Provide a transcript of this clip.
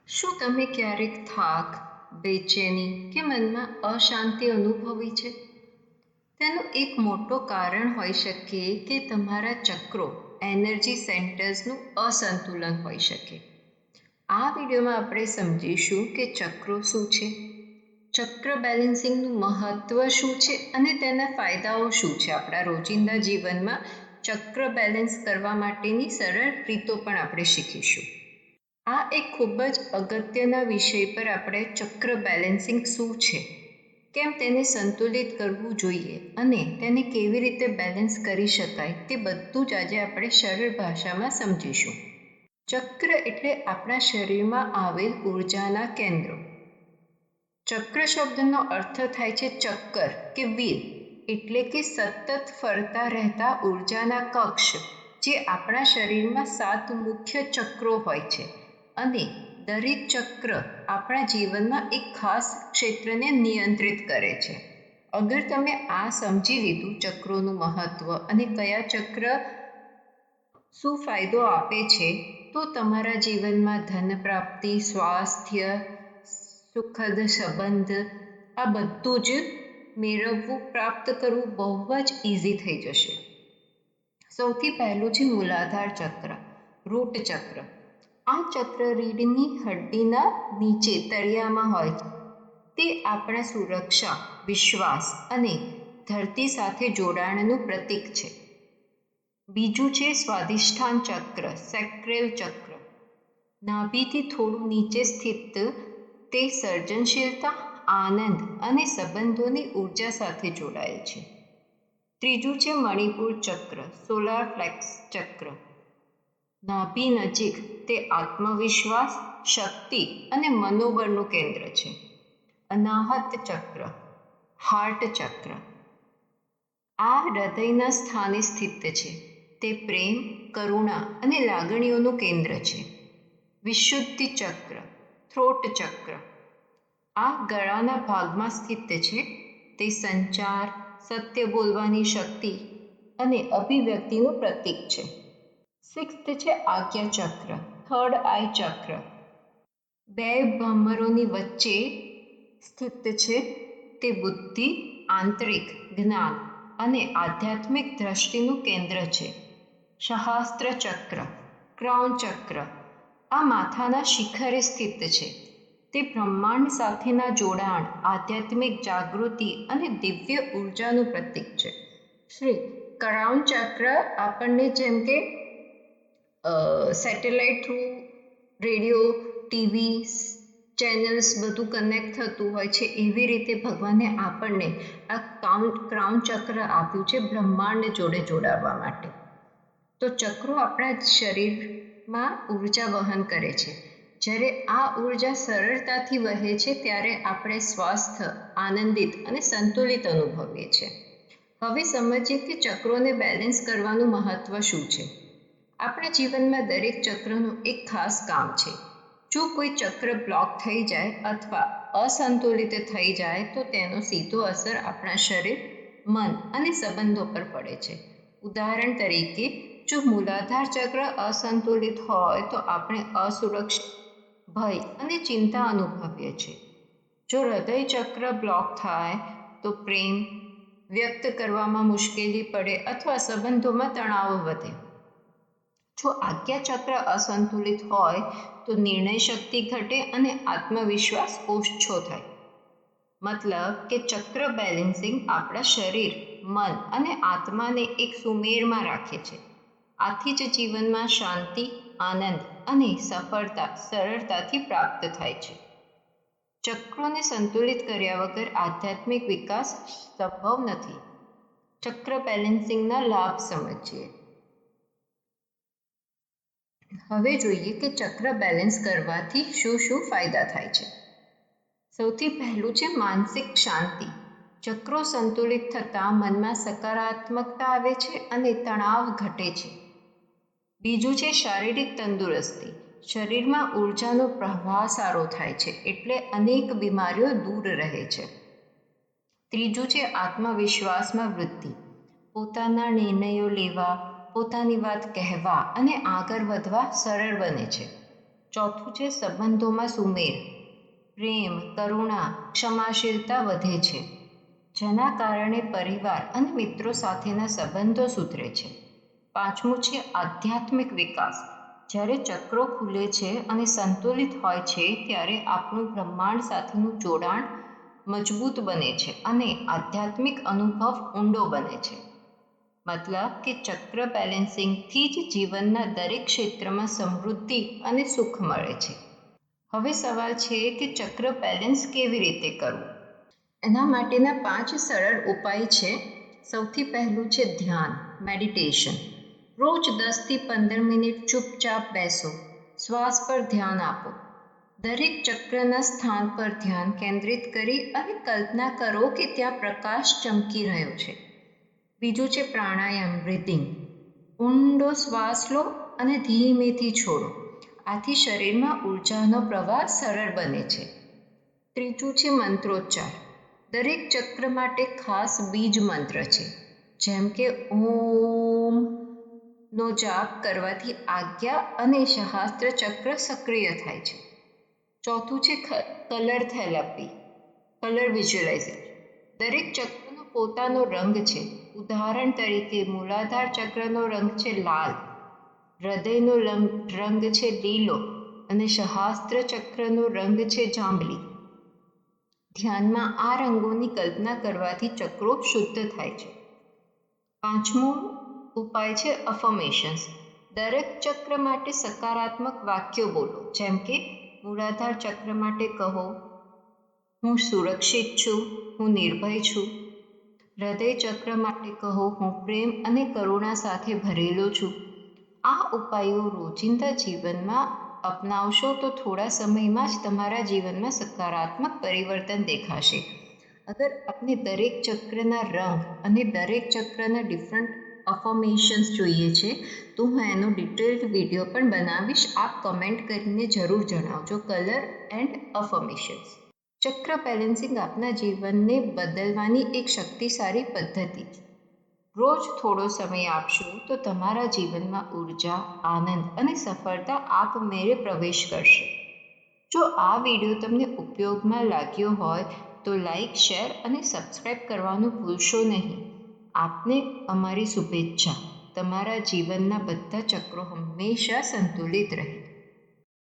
શું તમે ક્યારેક થાક, બેચેની કે મનમાં અશાંતિ અનુભવી છે? તેનું એક મોટું કારણ હોઈ શકે કે તમારા ચક્રો, એનર્જી સેન્ટર્સનું અસંતુલન હોઈ શકે. આ વિડીયોમાં આપણે સમજીશું કે ચક્રો શું છે, ચક્ર બેલેન્સિંગનું મહત્વ શું છે અને તેના ફાયદાઓ શું છે. આપણા રોજિંદા જીવનમાં ચક્ર બેલેન્સ કરવા માટેની સરળ રીતો પણ આપણે શીખીશું. આ એક ખૂબ જ અગત્યના વિષય પર આપણે ચક્ર બેલેન્સિંગ શું છે, કેમ તેને સંતુલિત કરવું જોઈએ અને તેને કેવી રીતે બેલેન્સ કરી શકાય તે બધું જ આજે આપણે સરળ ભાષામાં સમજીશું. ચક્ર એટલે આપણા શરીરમાં આવેલ ઉર્જાના કેન્દ્રો. ચક્ર શબ્દનો અર્થ થાય છે ચક્કર કે વ્હીલ, એટલે કે સતત ફરતા રહેતા ઉર્જાના કક્ષ, જે આપણા શરીરમાં 7 મુખ્ય ચક્રો હોય છે અને દરેક ચક્ર આપણા જીવનમાં એક ખાસ ક્ષેત્રને નિયંત્રિત કરે છે. અગર તમે આ સમજી લીધું, ચક્રોનું મહત્વ અને કયા ચક્ર શું ફાયદો આપે છે, તો તમારા જીવનમાં ધન પ્રાપ્તિ, સ્વાસ્થ્ય, સુખદ સંબંધ, આ બધું જ મેળવવું, પ્રાપ્ત કરવું બહુ જ ઇઝી થઈ જશે. સૌથી પહેલું છે મૂલાધાર ચક્ર, રૂટ ચક્ર. આ ચક્ર રીઢની હડ્ડીના નીચે તળિયામાં હોય છે. તે આપણા સુરક્ષા, વિશ્વાસ અને ધરતી સાથે જોડાણનું પ્રતીક છે. બીજું છે સ્વાધિષ્ઠાન ચક્ર, સેક્રેલ ચક્ર. નાભીથી થોડું નીચે સ્થિત, તે સર્જનશીલતા, આનંદ અને સંબંધોની ઉર્જા સાથે જોડાયેલ છે. ત્રીજું છે મણિપુર ચક્ર, સોલાર પ્લેક્સ ચક્ર. નાભી નજીક, તે આત્મવિશ્વાસ, શક્તિ અને મનોબળનું કેન્દ્ર છે. અનાહત ચક્ર, હાર્ટ ચક્ર. આ હૃદયના સ્થાને સ્થિત છે. તે પ્રેમ, કરુણા અને લાગણીઓનું કેન્દ્ર છે. વિશુદ્ધિ ચક્ર, થ્રોટ ચક્ર. આ ગળાના ભાગમાં સ્થિત છે. તે સંચાર, સત્ય બોલવાની શક્તિ અને અભિવ્યક્તિનું પ્રતીક છે. સિક્સ્થ છે આજ્ઞા ચક્ર, થર્ડ આઈ ચક્ર. 2 ભમરોની વચ્ચે સ્થિત છે. તે બુદ્ધિ, આંતરિક જ્ઞાન અને આધ્યાત્મિક દ્રષ્ટિનું કેન્દ્ર છે. સહસ્ત્ર ચક્ર, ક્રાઉન ચક્ર. આ માથાના શિખરે સ્થિત છે. તે બ્રહ્માંડ સાથેના જોડાણ, આધ્યાત્મિક જાગૃતિ અને દિવ્ય ઉર્જાનું પ્રતીક છે. શ્રી ક્રાઉન ચક્ર આપણને જેમ કે satellite through radio, TV channels બધું કનેક્ટ થતું હોય છે, એવી રીતે ભગવાને આપણને આ ક્રાઉન ચક્ર આપ્યું છે બ્રહ્માંડ જોડે જોડાવા માટે. તો ચક્રો આપણા શરીરમાં ઉર્જા વહન કરે છે. જ્યારે આ ઉર્જા સરળતાથી વહે છે, ત્યારે આપણે સ્વસ્થ, આનંદિત અને સંતુલિત અનુભવીએ છીએ. હવે સમજીએ કે ચક્રોને બેલેન્સ કરવાનું મહત્વ શું છે. આપણા જીવનમાં દરેક ચક્રનું એક ખાસ કામ છે. જો કોઈ ચક્ર બ્લોક થઈ જાય અથવા અસંતુલિત થઈ જાય, તો તેનો સીધો અસર આપણા શરીર, મન અને સંબંધો પર પડે છે. ઉદાહરણ તરીકે, જો મૂલાધાર ચક્ર અસંતુલિત હોય તો આપણે અસુરક્ષિત, ભય અને ચિંતા અનુભવીએ છીએ. જો હૃદય ચક્ર બ્લોક થાય તો પ્રેમ વ્યક્ત કરવામાં મુશ્કેલી પડે અથવા સંબંધોમાં તણાવ વધે. જો આજ્ઞા ચક્ર અસંતુલિત હોય તો નિર્ણય શક્તિ ઘટે અને આત્મવિશ્વાસ ઓછો થાય. મતલબ કે ચક્ર બેલેન્સિંગ આપણા શરીર, મન અને આત્માને એક સુમેળમાં રાખે છે. આથી જ જીવનમાં શાંતિ, આનંદ અને સફળતા સરળતાથી પ્રાપ્ત થાય છે. ચક્રોને સંતુલિત કર્યા વગર આધ્યાત્મિક વિકાસ સંભવ નથી. ચક્ર બેલેન્સિંગના લાભ સમજીએ. હવે જોઈએ કે ચક્ર બેલેન્સ કરવાથી શું શું ફાયદા થાય છે. સૌથી પહેલું છે માનસિક શાંતિ. ચક્રો સંતુલિત થતાં મનમાં સકારાત્મકતા આવે છે અને તણાવ ઘટે છે. બીજું છે શારીરિક તંદુરસ્તી. શરીરમાં ઉર્જાનો પ્રવાહ સારો થાય છે, એટલે અનેક બીમારીઓ દૂર રહે છે. ત્રીજું છે આત્મવિશ્વાસમાં વૃદ્ધિ. પોતાના નિર્ણયો લેવા, પોતાની વાત કહેવા અને આગળ વધવા સરળ બને છે. ચોથું છે સંબંધોમાં સુમેળ, પ્રેમ, કરુણા, ક્ષમાશીલતા વધે છે, જેના કારણે પરિવાર અને મિત્રો સાથેના સંબંધો સુધરે છે. પાંચમું છે આધ્યાત્મિક વિકાસ. જ્યારે ચક્રો ખુલે છે અને સંતુલિત હોય છે ત્યારે આપણું બ્રહ્માંડ સાથેનું જોડાણ મજબૂત બને છે અને આધ્યાત્મિક અનુભવ ઊંડો બને છે. મતલબ કે ચક્ર બેલેન્સિંગથી જ જીવનના દરેક ક્ષેત્રમાં સમૃદ્ધિ અને સુખ મળે છે. હવે સવાલ છે કે ચક્ર બેલેન્સ કેવી રીતે કરવું? એના માટેના 5 સરળ ઉપાય છે. સૌથી પહેલું છે ધ્યાન, મેડિટેશન. રોજ 10 થી 15 મિનિટ ચૂપચાપ બેસો, શ્વાસ પર ધ્યાન આપો. દરેક ચક્રના સ્થાન પર ધ્યાન કેન્દ્રિત કરી અને કલ્પના કરો કે ત્યાં પ્રકાશ ચમકી રહ્યો છે. બીજું છે પ્રાણાયામ, બ્રીથિંગ. ઊંડો શ્વાસ લો અને ધીમેથી છોડો. આથી શરીરમાં ઉર્જાનો પ્રવાહ સરળ બને છે. ત્રીજું છે મંત્રોચ્ચાર. દરેક ચક્ર માટે ખાસ બીજ મંત્ર છે, જેમ કે ઓમ નો જાપ કરવાથી આજ્ઞા અને સહસ્ત્ર ચક્ર સક્રિય થાય છે. ચોથું છે કલર થેરાપી, કલર વિઝ્યુલાઇઝેશન. દરેક ચક્રનો પોતાનો રંગ છે. ઉદાહરણ તરીકે મૂલાધાર ચક્રનો રંગ છે લાલ, હૃદયનો રંગ છે લીલો અને સહસ્ત્ર ચક્રનો રંગ છે જાંબલી. ધ્યાનમાં આ રંગોની કલ્પના કરવાથી ચક્રો શુદ્ધ થાય છે. પાંચમો ઉપાય છે અફર્મેશન્સ. દરેક ચક્ર માટે સકારાત્મક વાક્યો બોલો, જેમ કે મૂળાધાર ચક્ર માટે કહો, હું સુરક્ષિત છું, હું નિર્ભય છું. હૃદય ચક્ર માટે કહો, હું પ્રેમ અને કરુણા સાથે ભરેલો છું. આ ઉપાયો રોજિંદા જીવનમાં અપનાવશો તો થોડા સમયમાં જ તમારા જીવનમાં સકારાત્મક પરિવર્તન દેખાશે. અગર આપણે દરેક ચક્રના રંગ અને દરેક ચક્રના ડિફરન્ટ અફર્મેશન્સ જોઈએ છે તો હું એનો ડિટેલ્ડ વિડીયો પણ બનાવીશ. આપ કમેન્ટ કરીને જરૂર જણાવજો કલર એન્ડ અફર્મેશન્સ. ચક્ર બેલેન્સિંગ આપના જીવનને બદલવાની એક શક્તિશાળી પદ્ધતિ છે. રોજ થોડો સમય આપશો તો તમારા જીવનમાં ઉર્જા, આનંદ અને સફળતા આપમેળે પ્રવેશ કરશે. જો આ વિડીયો તમને ઉપયોગમાં લાગ્યો હોય તો લાઈક, શેર અને સબસ્ક્રાઇબ કરવાનું ભૂલશો નહીં. આપને અમારી શુભેચ્છા. તમારા જીવનના બધા ચક્રો હંમેશા સંતુલિત રહે.